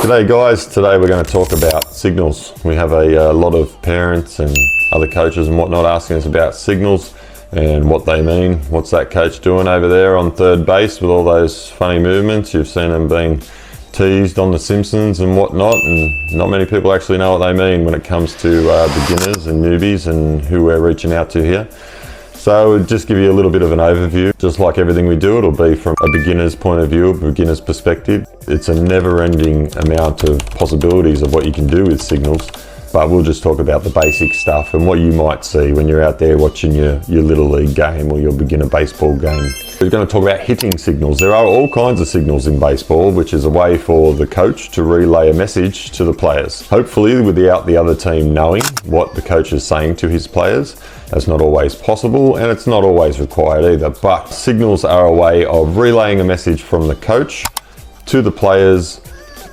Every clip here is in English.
G'day guys, today we're going to talk about signals. We have a lot of parents and other coaches and whatnot asking us about signals and what they mean. What's that coach doing over there on third base with all those funny movements? You've seen them being teased on The Simpsons and whatnot, and not many people actually know what they mean when it comes to beginners and newbies and who we're reaching out to here. So we'll just give you a little bit of an overview. Just like everything we do, it'll be from a beginner's point of view, a beginner's perspective. It's a never-ending amount of possibilities of what you can do with signals, but we'll just talk about the basic stuff and what you might see when you're out there watching your Little League game or your beginner baseball game. We're going to talk about hitting signals. There are all kinds of signals in baseball, which is a way for the coach to relay a message to the players. Hopefully without the other team knowing what the coach is saying to his players. That's not always possible, and it's not always required either, but signals are a way of relaying a message from the coach to the players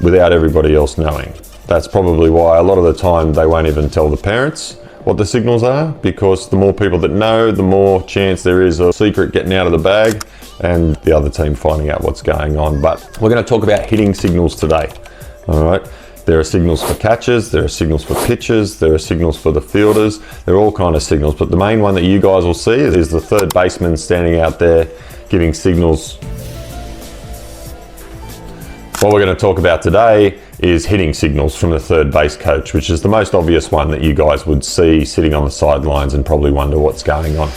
without everybody else knowing. That's probably why a lot of the time they won't even tell the parents what the signals are, because the more people that know, the more chance there is of a secret getting out of the bag and the other team finding out what's going on. But we're going to talk about hitting signals today. All right. There are signals for catchers, there are signals for pitchers, there are signals for the fielders. There are all kinds of signals, but the main one that you guys will see is the third baseman standing out there giving signals. What we're going to talk about today is hitting signals from the third base coach, which is the most obvious one that you guys would see sitting on the sidelines and probably wonder what's going on.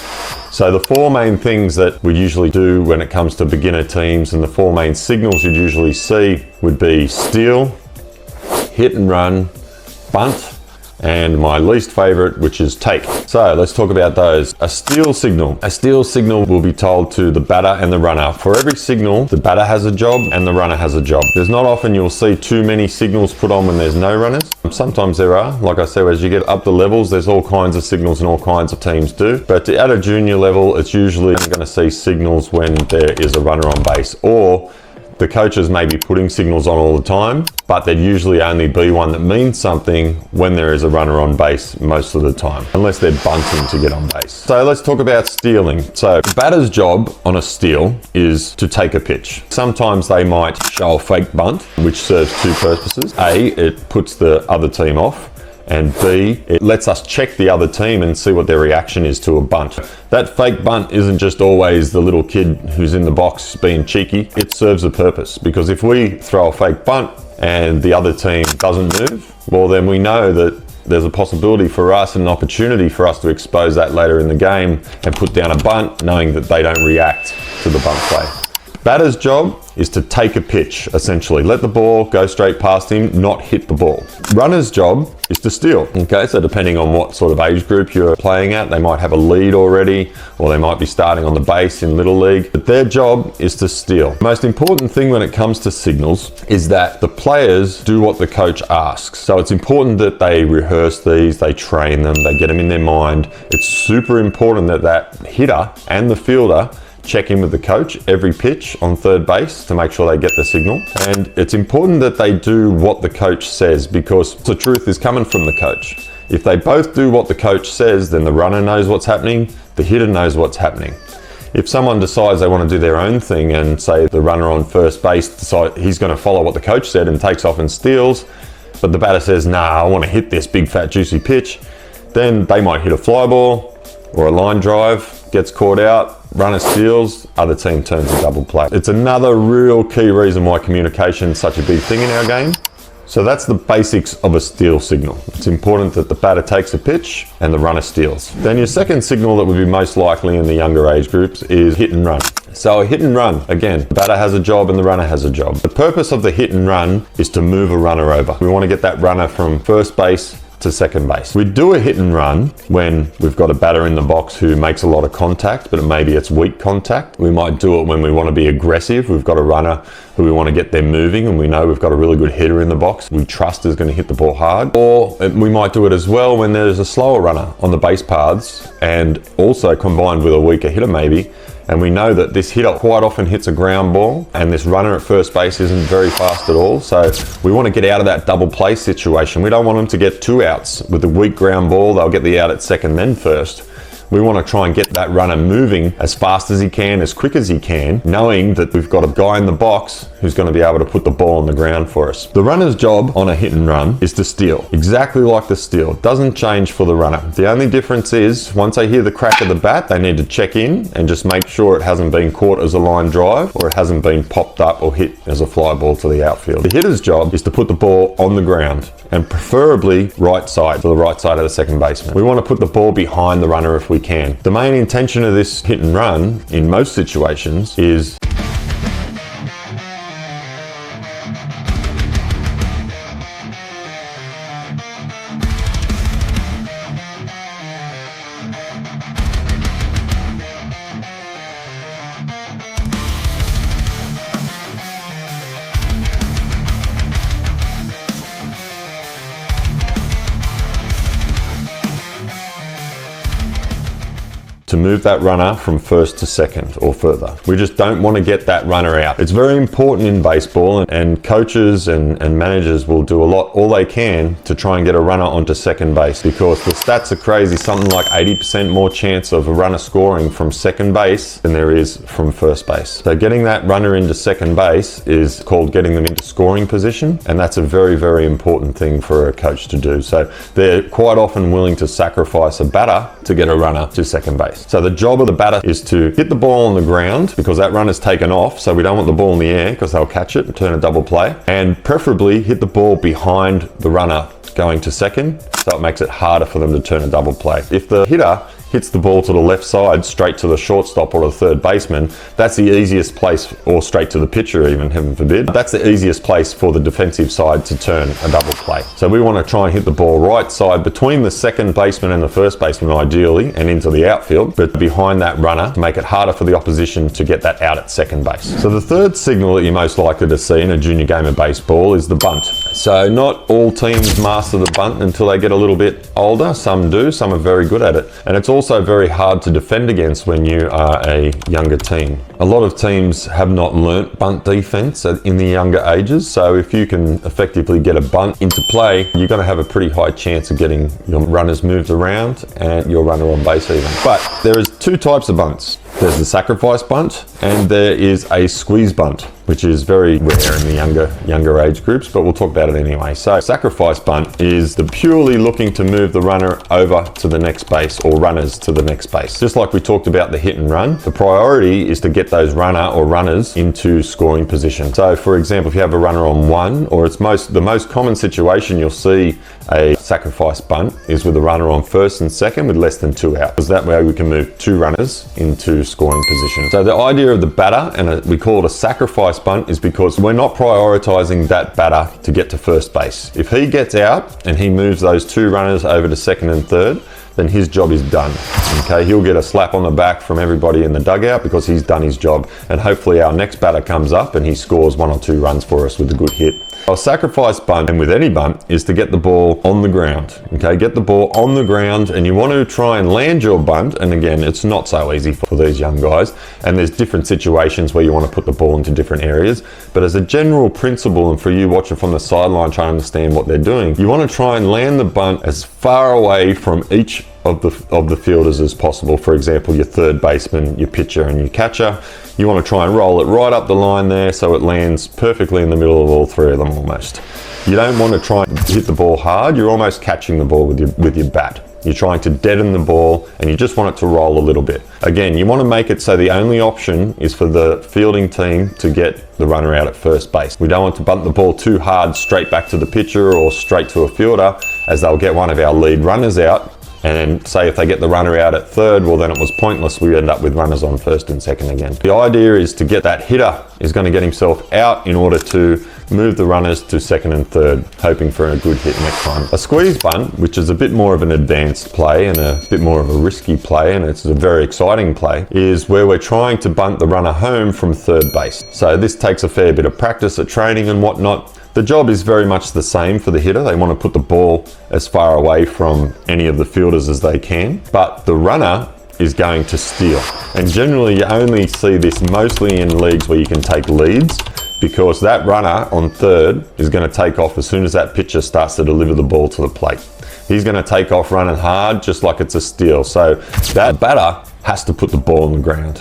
So the four main things that we usually do when it comes to beginner teams, and the four main signals you'd usually see would be steal, hit and run, bunt, and my least favorite, which is take. So let's talk about those. A steal signal. A steal signal will be told to the batter and the runner. For every signal, the batter has a job and the runner has a job. There's not often you'll see too many signals put on when there's no runners. Sometimes there are. Like I said, as you get up the levels, there's all kinds of signals and all kinds of teams do. But at a junior level, it's usually going to see signals when there is a runner on base, or the coaches may be putting signals on all the time, but there'd usually only be one that means something when there is a runner on base most of the time, unless they're bunting to get on base. So let's talk about stealing. So the batter's job on a steal is to take a pitch. Sometimes they might show a fake bunt, which serves two purposes. A, it puts the other team off, and B, it lets us check the other team and see what their reaction is to a bunt. That fake bunt isn't just always the little kid who's in the box being cheeky. It serves a purpose, because if we throw a fake bunt and the other team doesn't move, well then we know that there's a possibility for us and an opportunity for us to expose that later in the game and put down a bunt knowing that they don't react to the bunt play. Batter's job is to take a pitch, essentially. Let the ball go straight past him, not hit the ball. Runner's job is to steal. Okay, so depending on what sort of age group you're playing at, they might have a lead already, or they might be starting on the base in Little League, but their job is to steal. The most important thing when it comes to signals is that the players do what the coach asks. So it's important that they rehearse these, they train them, they get them in their mind. It's super important that that hitter and the fielder check in with the coach every pitch on third base to make sure they get the signal. And it's important that they do what the coach says, because the truth is coming from the coach. If they both do what the coach says, then the runner knows what's happening, the hitter knows what's happening. If someone decides they want to do their own thing, and say the runner on first base decides he's going to follow what the coach said and takes off and steals, but the batter says, nah, I want to hit this big fat juicy pitch, then they might hit a fly ball or a line drive, gets caught out, runner steals, other team turns a double play. It's another real key reason why communication is such a big thing in our game. So that's the basics of a steal signal. It's important that the batter takes a pitch and the runner steals. Then your second signal that would be most likely in the younger age groups is hit and run. So a hit and run, again, the batter has a job and the runner has a job. The purpose of the hit and run is to move a runner over. We want to get that runner from first base to second base. We do a hit and run when we've got a batter in the box who makes a lot of contact, but maybe it's weak contact. We might do it when we want to be aggressive. We've got a runner who we want to get them moving, and we know we've got a really good hitter in the box we trust is going to hit the ball hard. Or we might do it as well when there's a slower runner on the base paths, and also combined with a weaker hitter maybe, and we know that this hitter quite often hits a ground ball, and this runner at first base isn't very fast at all. So we want to get out of that double play situation. We don't want them to get two outs with a weak ground ball. They'll get the out at second then first. We want to try and get that runner moving as fast as he can, as quick as he can, knowing that we've got a guy in the box who's going to be able to put the ball on the ground for us. The runner's job on a hit and run is to steal, exactly like the steal. Doesn't change for the runner. The only difference is once they hear the crack of the bat, they need to check in and just make sure it hasn't been caught as a line drive or it hasn't been popped up or hit as a fly ball to the outfield. The hitter's job is to put the ball on the ground, and preferably right side, to the right side of the second baseman. We want to put the ball behind the runner if we can. The main intention of this hit and run in most situations is to move that runner from first to second or further. We just don't want to get that runner out. It's very important in baseball, and coaches and managers will do all they can to try and get a runner onto second base, because the stats are crazy. Something like 80% more chance of a runner scoring from second base than there is from first base. So getting that runner into second base is called getting them into scoring position, and that's a very, very important thing for a coach to do. So they're quite often willing to sacrifice a batter to get a runner to second base. So the job of the batter is to hit the ball on the ground, because that runner's taken off, so we don't want the ball in the air because they'll catch it and turn a double play, and preferably hit the ball behind the runner going to second, so it makes it harder for them to turn a double play. If the hitter hits the ball to the left side, straight to the shortstop or the third baseman, that's the easiest place, or straight to the pitcher even, heaven forbid, that's the easiest place for the defensive side to turn a double play. So we want to try and hit the ball right side between the second baseman and the first baseman ideally, and into the outfield, but behind that runner to make it harder for the opposition to get that out at second base. So the third signal that you're most likely to see in a junior game of baseball is the bunt. So not all teams master the bunt until they get a little bit older. Some do, some are very good at it. And it's also very hard to defend against when you are a younger team. A lot of teams have not learnt bunt defense in the younger ages, so if you can effectively get a bunt into play, you're going to have a pretty high chance of getting your runners moved around and your runner on base even. But there is two types of bunts. There's the sacrifice bunt and there is a squeeze bunt, which is very rare in the younger age groups, but we'll talk about it anyway. So sacrifice bunt is the purely looking to move the runner over to the next base, or runners to the next base. Just like we talked about the hit and run, the priority is to get those runner or runners into scoring position. So for example, if you have a runner on one, or it's the most common situation you'll see a sacrifice bunt is with a runner on first and second with less than 2 outs. Because that way we can move 2 runners into scoring position. So the idea of the batter, and we call it a sacrifice bunt, is because we're not prioritizing that batter to get to first base. If he gets out and he moves those 2 runners over to second and third, then his job is done. Okay, he'll get a slap on the back from everybody in the dugout because he's done his job, and hopefully our next batter comes up and he scores 1 or 2 runs for us with a good hit. A sacrifice bunt, and with any bunt, is to get the ball on the ground. Okay, get the ball on the ground, and you want to try and land your bunt, and again, it's not so easy for these young guys, and there's different situations where you want to put the ball into different areas, but as a general principle, and for you watching from the sideline trying to understand what they're doing, you want to try and land the bunt as far away from each of the fielders as possible. For example, your third baseman, your pitcher, and your catcher. You want to try and roll it right up the line there so it lands perfectly in the middle of all 3 of them almost. You don't want to try and hit the ball hard. You're almost catching the ball with your bat. You're trying to deaden the ball, and you just want it to roll a little bit. Again, you want to make it so the only option is for the fielding team to get the runner out at first base. We don't want to bunt the ball too hard straight back to the pitcher or straight to a fielder, as they'll get one of our lead runners out. And say if they get the runner out at third, well then it was pointless. We end up with runners on first and second again. The idea is to get that hitter is going to get himself out in order to move the runners to second and third, hoping for a good hit next time. A squeeze bunt, which is a bit more of an advanced play and a bit more of a risky play, and it's a very exciting play, is where we're trying to bunt the runner home from third base. So this takes a fair bit of practice at training and whatnot. The job is very much the same for the hitter. They want to put the ball as far away from any of the fielders as they can, but the runner is going to steal. And generally you only see this mostly in leagues where you can take leads, because that runner on third is going to take off as soon as that pitcher starts to deliver the ball to the plate. he's going to take off running hard just like it's a steal. So that batter has to put the ball on the ground.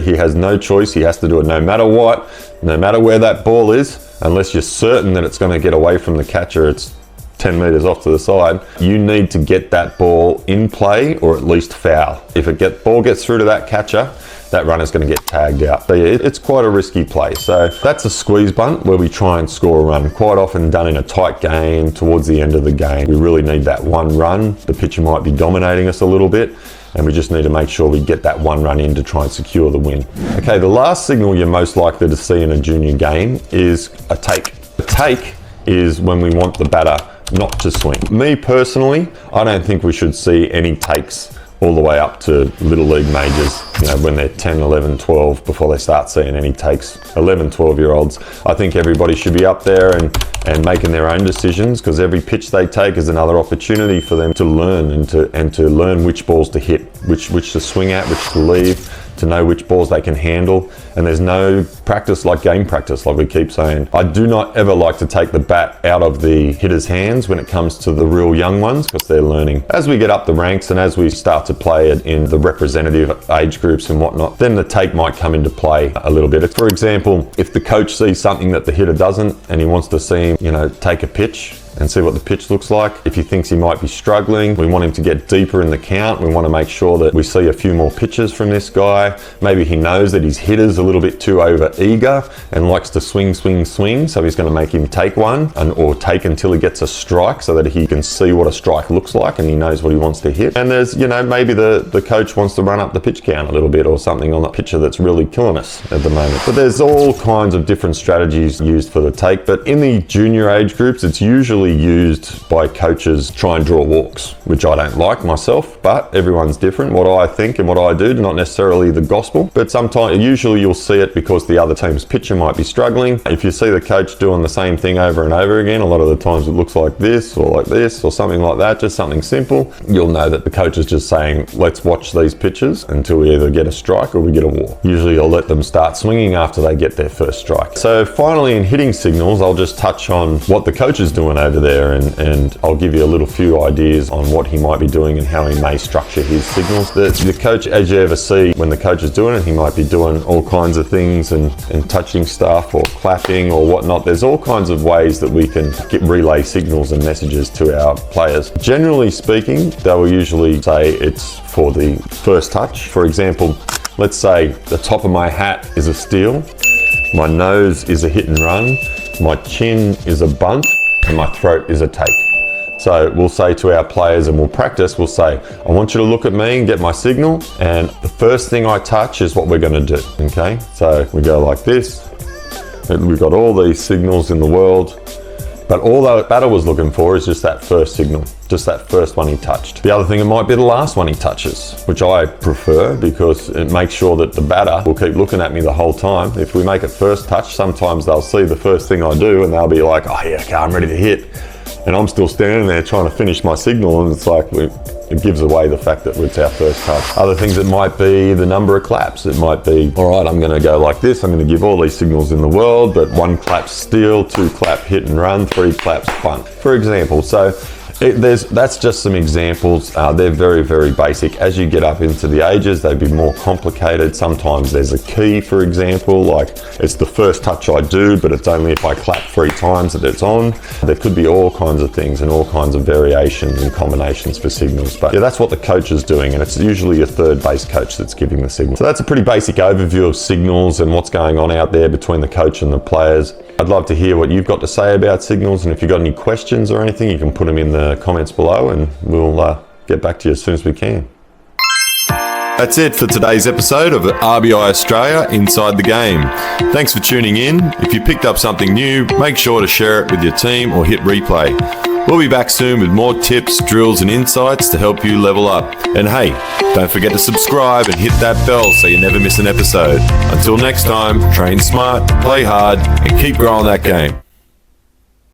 He has no choice. He has to do it no matter what, no matter where that ball is, unless you're certain that it's going to get away from the catcher. It's 10 meters off to the side. You need to get that ball in play or at least foul. If ball gets through to that catcher, that runner's going to get tagged out. So it's quite a risky play. So that's a squeeze bunt where we try and score a run. Quite often done in a tight game towards the end of the game. We really need that one run. The pitcher might be dominating us a little bit, and we just need to make sure we get that one run in to try and secure the win. Okay, the last signal you're most likely to see in a junior game is a take. A take is when we want the batter not to swing. Me personally, I don't think we should see any takes all the way up to Little League majors, when they're 10, 11, 12, before they start seeing any takes. 11, 12-year-olds, I think everybody should be up there and making their own decisions, because every pitch they take is another opportunity for them to learn and to learn which balls to hit, which to swing at, which to leave, to know which balls they can handle. And there's no practice like game practice, like we keep saying. I do not ever like to take the bat out of the hitter's hands when it comes to the real young ones, because they're learning. As we get up the ranks and as we start to play it in the representative age groups and whatnot, then the take might come into play a little bit. For example, if the coach sees something that the hitter doesn't and he wants to see him, take a pitch and see what the pitch looks like. If he thinks he might be struggling, we want him to get deeper in the count. We want to make sure that we see a few more pitches from this guy. Maybe he knows that his hitter's a little bit too over eager and likes to swing. So he's going to make him take one or take until he gets a strike so that he can see what a strike looks like and he knows what he wants to hit. And there's, maybe the coach wants to run up the pitch count a little bit or something on that pitcher that's really killing us at the moment. But there's all kinds of different strategies used for the take. But in the junior age groups, it's usually used by coaches try and draw walks, which I don't like myself, but everyone's different. What I think and what I do, not necessarily the gospel, but usually you'll see it because the other team's pitcher might be struggling. If you see the coach doing the same thing over and over again, a lot of the times it looks like this or something like that, just something simple, you'll know that the coach is just saying, let's watch these pitches until we either get a strike or we get a walk. Usually I'll let them start swinging after they get their first strike. So finally, in hitting signals, I'll just touch on what the coach is doing over there, and I'll give you a little few ideas on what he might be doing and how he may structure his signals. The coach, as you ever see when the coach is doing it, he might be doing all kinds of things and touching stuff or clapping or whatnot. There's all kinds of ways that we can relay signals and messages to our players. Generally speaking, they will usually say it's for the first touch. For example, let's say the top of my hat is a steal, my nose is a hit and run, my chin is a bunt, and my throat is a take. So we'll say to our players, and we'll practice, we'll say, I want you to look at me and get my signal, and the first thing I touch is what we're going to do, okay? So we go like this, and we've got all these signals in the world, but all the batter was looking for is just that first signal, just that first one he touched. The other thing, it might be the last one he touches, which I prefer because it makes sure that the batter will keep looking at me the whole time. If we make it first touch, sometimes they'll see the first thing I do and they'll be like, oh yeah, okay, I'm ready to hit. And I'm still standing there trying to finish my signal, and it's like, it gives away the fact that it's our first touch. Other things, it might be the number of claps. It might be, all right, I'm going to go like this. I'm going to give all these signals in the world, but 1 clap steal, 2 clap hit and run, 3 claps punt, for example. So that's just some examples. They're very, very basic. As you get up into the ages, they'd be more complicated. Sometimes there's a key, for example, like it's the first touch I do, but it's only if I clap 3 times that it's on. There could be all kinds of things and all kinds of variations and combinations for signals. But yeah, that's what the coach is doing, and it's usually your third base coach that's giving the signal. So that's a pretty basic overview of signals and what's going on out there between the coach and the players. I'd love to hear what you've got to say about signals, and if you've got any questions or anything, you can put them in the comments below and we'll get back to you as soon as we can. That's it for today's episode of RBI Australia Inside the Game. Thanks for tuning in. If you picked up something new, make sure to share it with your team or hit replay. We'll be back soon with more tips, drills and insights to help you level up. And hey, don't forget to subscribe and hit that bell so you never miss an episode. Until next time, train smart, play hard and keep growing that game.